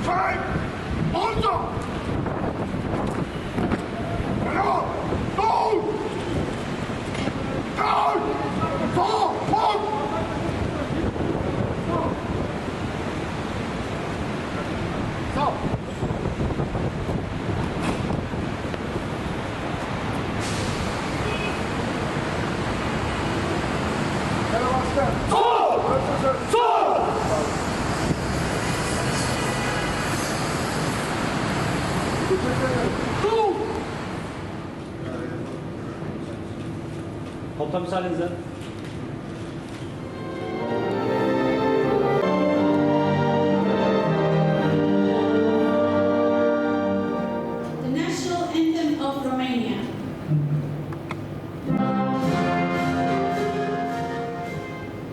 Time! Order! Hello! Down! Down! Forward! Stop! Komutan müsaadenizle. The national anthem of Romania.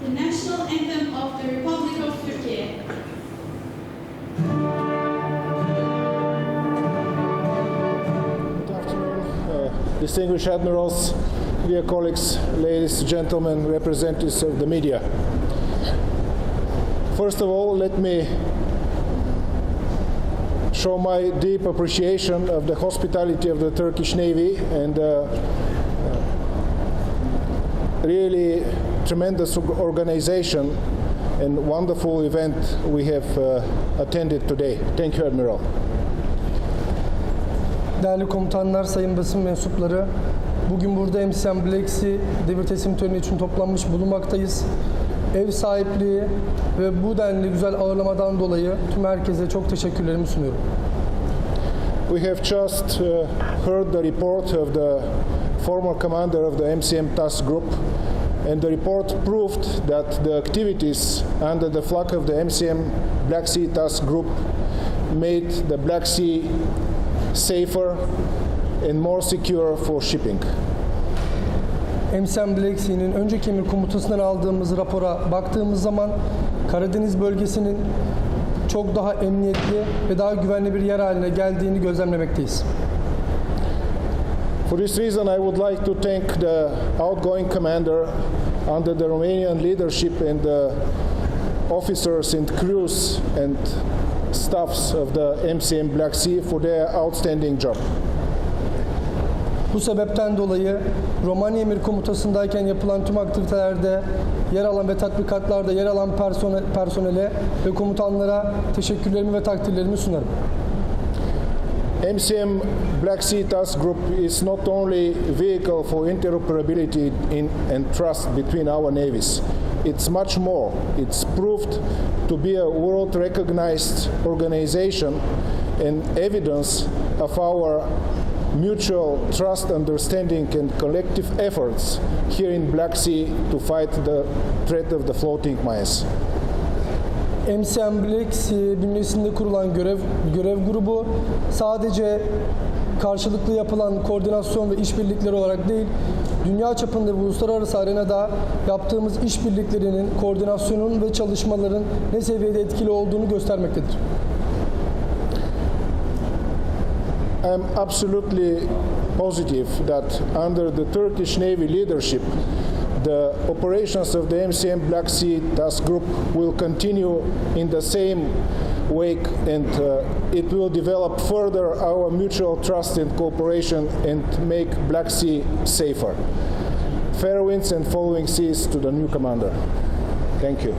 The national anthem of the Republic of Turkey. Good afternoon, distinguished admirals, dear colleagues, ladies and gentlemen, representatives of the media. First of all, let me show my deep appreciation of the hospitality of the Turkish Navy and really tremendous organization and wonderful event we have attended today. Thank you, Admiral. Değerli komutanlar, sayın basın mensupları, bugün burada MCM Black Sea devir teslim töreni için toplanmış bulunmaktayız. Ev sahipliği ve bu denli güzel ağırlamadan dolayı tüm herkese çok teşekkürlerimi sunuyorum. We have just heard the report of the former commander of the MCM Task Group, and the report proved that the activities under the flag of the MCM Black Sea Task Group made the Black Sea safer and more secure for shipping. MCM Black Sea'nin önceki emir komutasından aldığımız rapora baktığımız zaman Karadeniz bölgesinin çok daha emniyetli ve daha güvenli bir yer haline geldiğini gözlemlemekteyiz. For this reason, I would like to thank the outgoing commander under the Romanian leadership and the officers and crews and staffs of the MCM Black Sea for their outstanding job. Bu sebepten dolayı Romanya Emir Komutası'ndayken yapılan tüm aktivitelerde yer alan ve tatbikatlarda yer alan personele ve komutanlara teşekkürlerimi ve takdirlerimi sunarım. MCM Black Sea Task Group is not only a vehicle for interoperability and trust between our navies. It's much more. It's proved to be a world-recognized organization and evidence of our mutual trust, understanding and collective efforts here in Black Sea to fight the threat of the floating mines. MCM Black Sea bünyesinde kurulan görev grubu sadece karşılıklı yapılan koordinasyon ve işbirlikleri olarak değil, dünya çapında ve uluslararası arenada yaptığımız işbirliklerinin, koordinasyonun ve çalışmaların ne seviyede etkili olduğunu göstermektedir. I'm absolutely positive that under the Turkish Navy leadership, the operations of the MCM Black Sea Task Group will continue in the same wake, and it will develop further our mutual trust and cooperation and make Black Sea safer. Fair winds and following seas to the new commander. Thank you.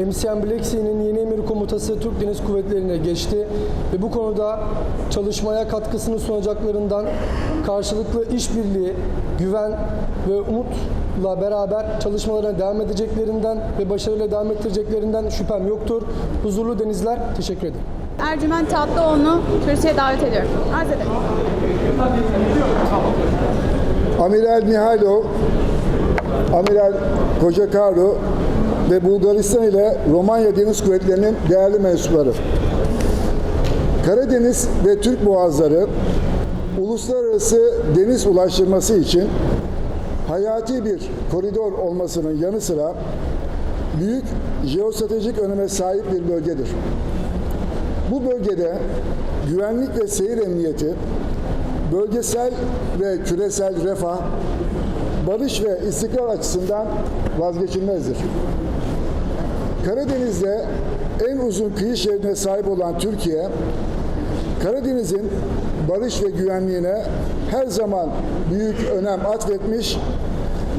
MCM Black Sea'nin yeni emir komutası Türk Deniz Kuvvetleri'ne geçti ve bu konuda çalışmaya katkısını sunacaklarından, karşılıklı işbirliği, güven ve umutla beraber çalışmalarına devam edeceklerinden ve başarıyla devam ettireceklerinden şüphem yoktur. Huzurlu denizler, teşekkür ederim. Ercüment Tatlıoğlu'nu kürsüye davet ediyorum. Arz ederim. Amiral Mihailov, Amiral Kocakaru ve Bulgaristan ile Romanya Deniz Kuvvetleri'nin değerli mensupları. Karadeniz ve Türk Boğazları uluslararası deniz ulaştırması için hayati bir koridor olmasının yanı sıra büyük jeostratejik öneme sahip bir bölgedir. Bu bölgede güvenlik ve seyir emniyeti, bölgesel ve küresel refah, barış ve istikrar açısından vazgeçilmezdir. Karadeniz'de en uzun kıyı şeridine sahip olan Türkiye, Karadeniz'in barış ve güvenliğine her zaman büyük önem atfetmiş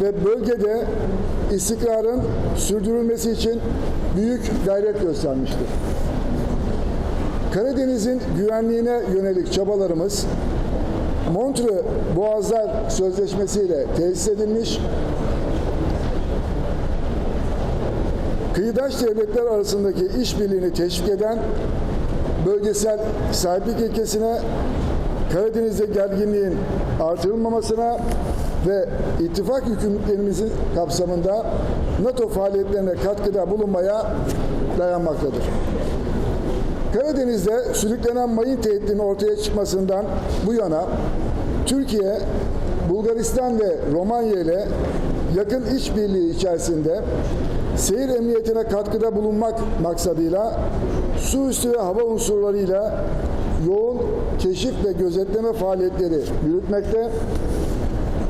ve bölgede istikrarın sürdürülmesi için büyük gayret göstermiştir. Karadeniz'in güvenliğine yönelik çabalarımız Montreux Boğazlar Sözleşmesi ile tesis edilmiş, kıyıdaş devletler arasındaki işbirliğini teşvik eden bölgesel sahiplik ilkesine, Karadeniz'de gerginliğin artırılmamasına ve ittifak yükümlülüklerimizin kapsamında NATO faaliyetlerine katkıda bulunmaya dayanmaktadır. Karadeniz'de sürüklenen mayın tehdidinin ortaya çıkmasından bu yana Türkiye, Bulgaristan ve Romanya ile yakın işbirliği içerisinde seyir emniyetine katkıda bulunmak maksadıyla su üstü ve hava unsurlarıyla yoğun keşif ve gözetleme faaliyetleri yürütmekte,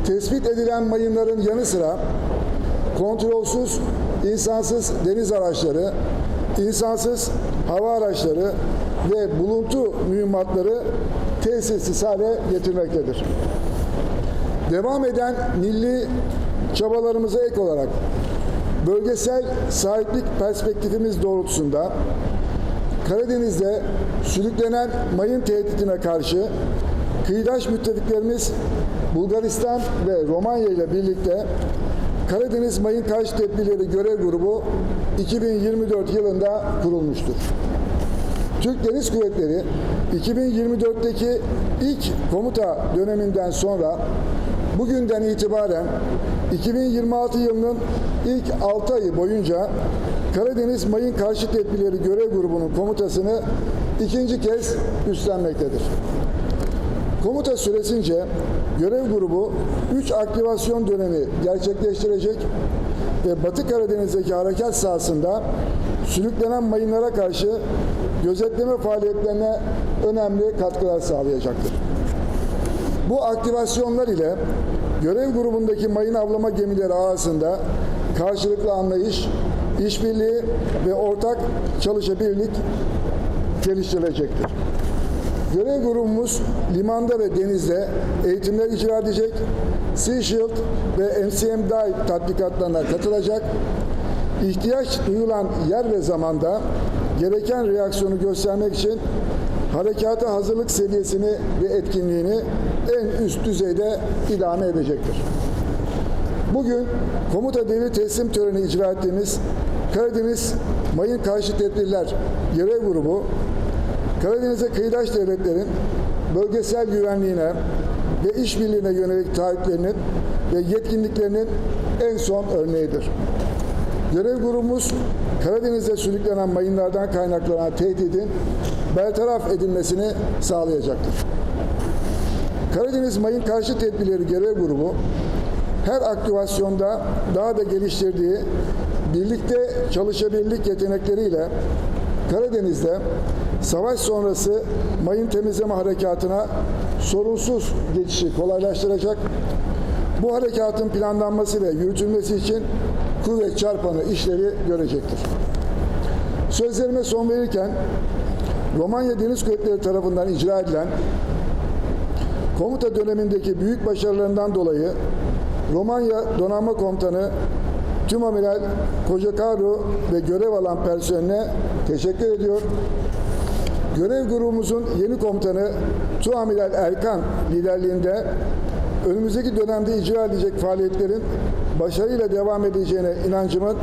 tespit edilen mayınların yanı sıra kontrolsüz, insansız deniz araçları, insansız hava araçları ve buluntu mühimmatları tesisiz hale getirmektedir. Devam eden milli çabalarımıza ek olarak bölgesel sahiplik perspektifimiz doğrultusunda Karadeniz'de sürüklenen mayın tehdidine karşı kıyıdaş müttefiklerimiz Bulgaristan ve Romanya ile birlikte Karadeniz Mayın Karşı Tedbirleri Görev Grubu 2024 yılında kurulmuştur. Türk Deniz Kuvvetleri 2024'teki ilk komuta döneminden sonra bugünden itibaren 2026 yılının ilk 6 ayı boyunca Karadeniz Mayın Karşı Tedbirleri Görev Grubu'nun komutasını ikinci kez üstlenmektedir. Komuta süresince görev grubu 3 aktivasyon dönemi gerçekleştirecek ve Batı Karadeniz'deki harekat sahasında sürüklenen mayınlara karşı gözetleme faaliyetlerine önemli katkılar sağlayacaktır. Bu aktivasyonlar ile görev grubundaki mayın avlama gemileri ağasında karşılıklı anlayış, işbirliği ve ortak çalışabilirlik geliştirilecektir. Görev grubumuz limanda ve denizde eğitimler icra edecek, Sea Shield ve MCM Dive tatbikatlarına katılacak, ihtiyaç duyulan yer ve zamanda gereken reaksiyonu göstermek için harekata hazırlık seviyesini ve etkinliğini en üst düzeyde idame edecektir. Bugün komuta devri teslim töreni icra ettiğimiz Karadeniz Mayın Karşı Tedbirler Görev Grubu, Karadeniz'e kıyıdaş devletlerin bölgesel güvenliğine ve işbirliğine yönelik taahhütlerinin ve yetkinliklerinin en son örneğidir. Görev grubumuz Karadeniz'de sürüklenen mayınlardan kaynaklanan tehdidin bertaraf edilmesini sağlayacaktır. Karadeniz Mayın Karşı Tedbirleri Görev Grubu her aktivasyonda daha da geliştirdiği birlikte çalışabilirlik yetenekleriyle Karadeniz'de savaş sonrası mayın temizleme harekatına sorunsuz geçişi kolaylaştıracak, bu harekatın planlanması ve yürütülmesi için kuvvet çarpanı işlevi görecektir. Sözlerime son verirken, Romanya Deniz Kuvvetleri tarafından icra edilen komuta dönemindeki büyük başarılarından dolayı Romanya Donanma Komutanı Tümamiral Ocak ve görev alan personeline teşekkür ediyor. Görev grubumuzun yeni komutanı Tuamiral Erkan liderliğinde önümüzdeki dönemde icra edecek faaliyetlerin başarıyla devam edeceğine inancımın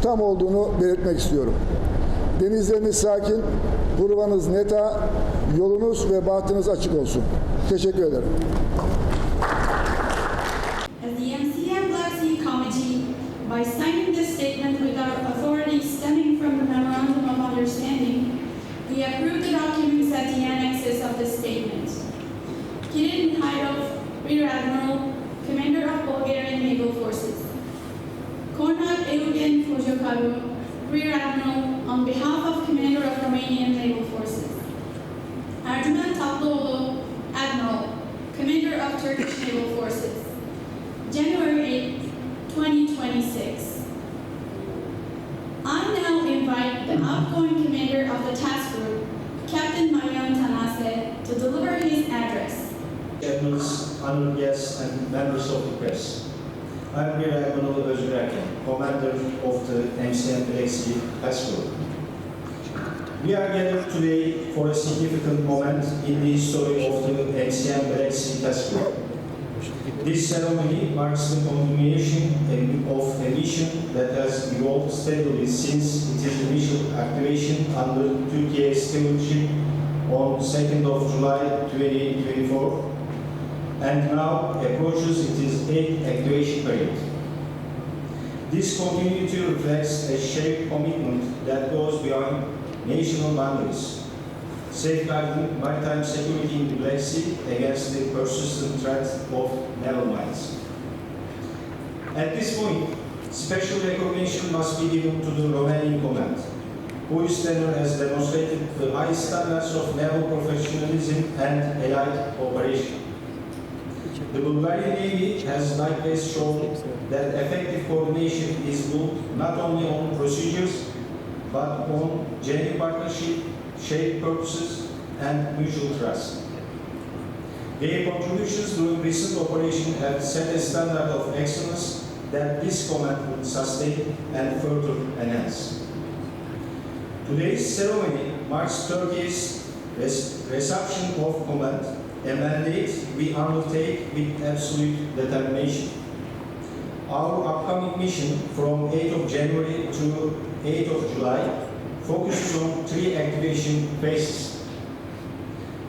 tam olduğunu belirtmek istiyorum. Denizleriniz sakin, Grubu'nuz neta, yolunuz ve bahtınız açık olsun. Teşekkür ederim. As the MCM Black Sea Committee, by signing this statement with our authority stemming from the Memorandum of Understanding, we approve the documents at the annexes of this statement. Kirin Hairov, Rear Admiral, Commander of Bulgarian Naval Forces. Kornat Eugen Fojokaru, Rear Admiral, on behalf of Commander of Romanian Naval Forces. Ercüment Tatlıoğlu, Admiral, Commander of Turkish Naval Forces. January 8, 26. I now invite the outgoing commander of the task group, Captain Mayın to deliver his address. Admirals, honored guests, and members of the press. I'm Rear Admiral Ocak, commander of the MCM Black Sea Task Group. We are gathered today for a significant moment in the history of the MCM Black Sea Task Group. This ceremony marks the continuation of a mission that has evolved steadily since its initial activation under Türkiye'ye stewardship on 2nd of July 2024 and now approaches its 8th activation period. This continuity reflects a shared commitment that goes beyond national boundaries, safeguarding maritime security in the Black Sea against the persistent threat of naval mines. At this point, special recognition must be given to the Romanian command, whose tenure has demonstrated the high standards of naval professionalism and allied cooperation. The Bulgarian Navy has likewise shown that effective coordination is built not only on procedures, but on genuine partnership, shared purposes, and mutual trust. Their contributions during recent operations have set a standard of excellence that this command will sustain and further enhance. Today's ceremony marks Turkey's reception of command, a mandate we undertake with absolute determination. Our upcoming mission from 8th of January to 8th of July focuses on 3 activation phases.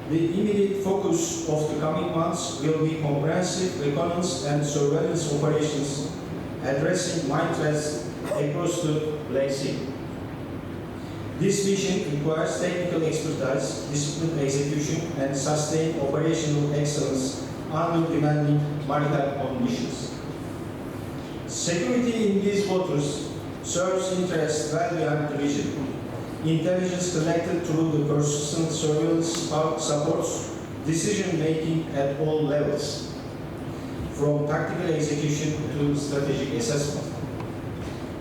The immediate focus of the coming months will be comprehensive reconnaissance and surveillance operations addressing mine threats across the Black Sea. This mission requires technical expertise, disciplined execution, and sustained operational excellence under demanding maritime conditions. Security in these waters serves interests well beyond the region. Intelligence collected through the persistent surveillance supports decision-making at all levels, from tactical execution to strategic assessment.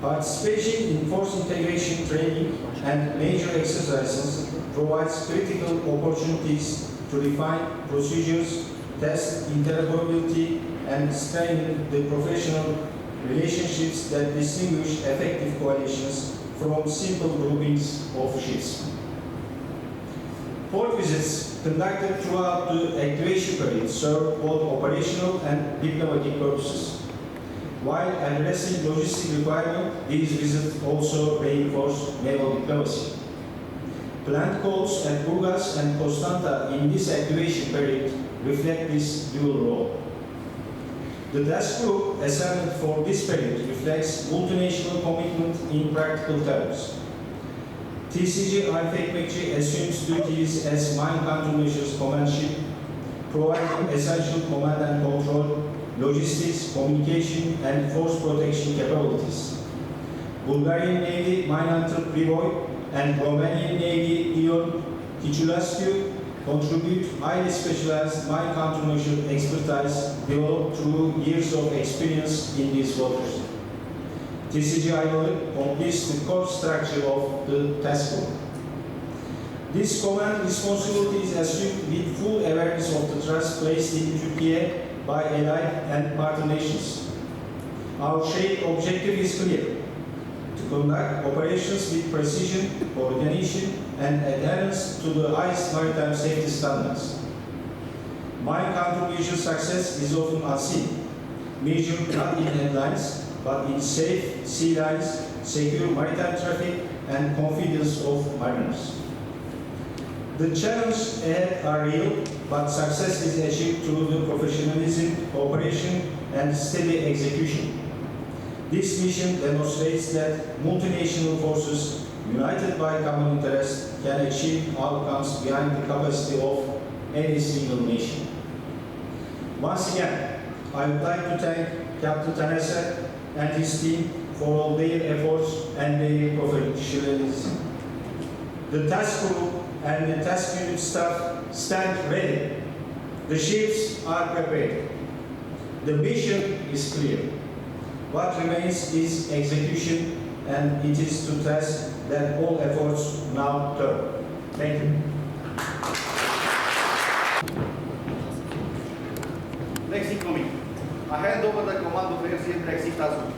Participation in force integration training and major exercises provides critical opportunities to refine procedures, test interoperability, and strengthen the professional relationships that distinguish effective coalitions from simple groupings of ships. Port visits conducted throughout the activation period serve both operational and diplomatic purposes. While addressing logistic requirements, these visits also reinforce naval diplomacy. Planned calls at Burgas and Constanta in this activation period reflect this dual role. The task group assembled for this period reflects multinational commitment in practical terms. TCG Arif Ekmekçi assumes duties as mine countermeasures command ship, providing essential command and control, logistics, communication, and force protection capabilities. Bulgarian Navy Mine Hunter Privoy and Romanian Navy Ion Kichulascu contribute highly specialized mine countermeasure expertise developed through years of experience in these waters. TCG Ayvalık completes the core structure of the task group. This command responsibility is assumed with full awareness of the trust placed in Türkiye by allied and partner nations. Our shared objective is clear: to conduct operations with precision, coordination, and adherence to the highest maritime safety standards. Mine countermeasure success is often unseen, measured not in headlines, but in safe sea lines, secure maritime traffic, and confidence of mariners. The challenges ahead are real, but success is achieved through the professionalism, cooperation, and steady execution. This mission demonstrates that multinational forces, united by common interest, can achieve outcomes beyond the capacity of any single nation. Once again, I would like to thank Captain Tanese and his team for all their efforts and their professionalism. The task group and the task unit staff stand ready. The ships are prepared. The mission is clear: What remains is execution, and it is to task that all efforts now turn. Thank you. Black Sea Committee. I hand over the command of MCM Black Sea Task Group.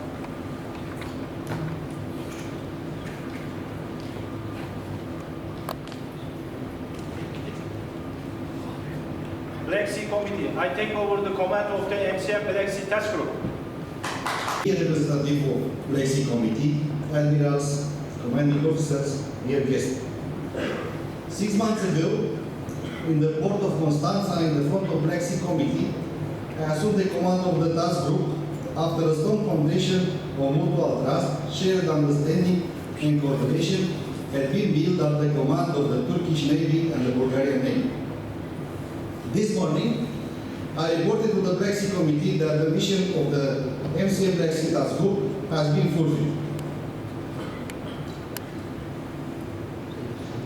Black Sea Committee. I take over the command of the MCM Black Sea Task Group. Representative of Black Sea Committee, admirals, commanding officers, dear guests. 6 months ago, in the port of Constanța, in the front of Black Sea Committee, I assumed the command of the task group after a strong foundation of mutual trust, shared understanding and coordination had been built under the command of the Turkish Navy and the Bulgarian Navy. This morning, I reported to the Black Sea Committee that the mission of the MCM Black Sea Task Group has been fulfilled.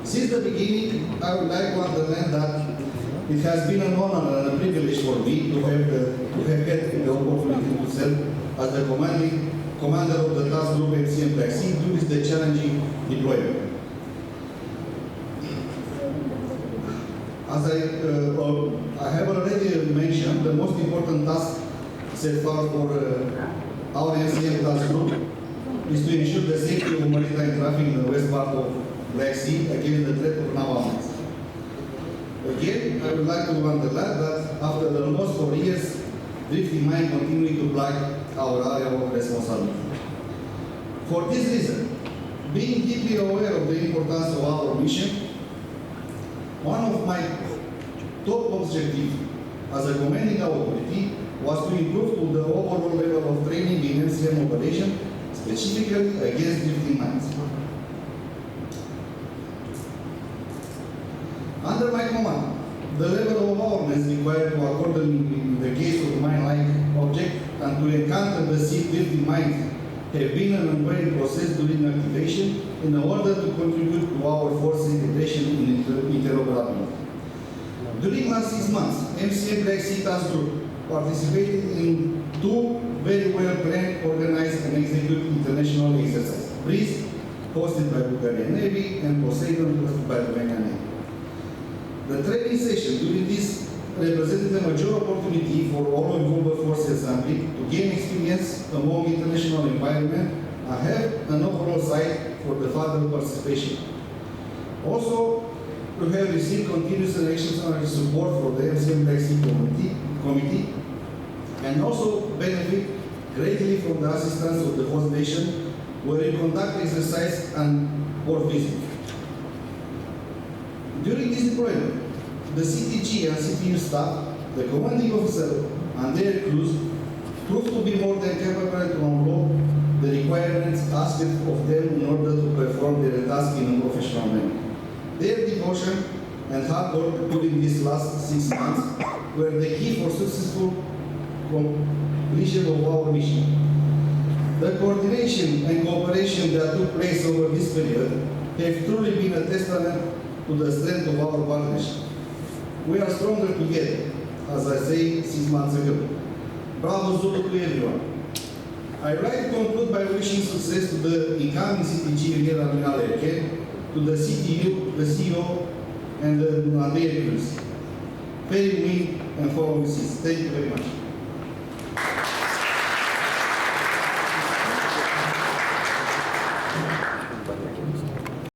Since the beginning, I would like to underline that it has been an honor and a privilege for me to have had the opportunity to serve as the commander of the task group MCM Black Sea during the challenging deployment. As I have already mentioned, the most important task set forth for our MCM task group is to ensure the safety of maritime traffic in the west part of Black Sea against the threat of naval attacks. Again, I would like to underline that after the almost 4 years, drifting mine continuing to plague our area of responsibility. For this reason, being deeply aware of the importance of our mission, one of my top objectives as a commanding authority was to improve to the overall level of training in MCM operation, specifically against drifting mines. Under my command, the level of awareness required to accordingly in the case of mine-like object and to encounter the sea drifting mines have been an ongoing process during activation in order to contribute to our force integration in interoperability. During last 6 months, MCM Black Sea Task Group participated in 2 very well planned, organized and executed international exercises. Breeze, hosted by Bulgarian Navy, and Poseidon, hosted by Romanian Navy. The training session during this represented a major opportunity for all involved force assembly to gain experience among international environment and have an overall sight for the further participation. Also, we have received continuous and extraordinary support for the MCM Black Sea Committee and also benefit greatly from the assistance of the host nation where we conduct exercise and or visit. During this deployment, the CTG and CTU staff, the commanding officer and their crews proved to be more than capable to unlock the requirements asked of them in order to perform their task in a professional manner. Their devotion and hard work during these last 6 months were the key for successful completion of our mission. The coordination and cooperation that took place over this period have truly been a testament to the strength of our partnership. We are stronger together, as I said 6 months ago. Bravo Zulu to everyone. I would like to conclude by wishing success to the incoming CTG Rear Admiral Erken, to the CTU, the CEO, and the crews. Very win and follow seas. Thank you very much.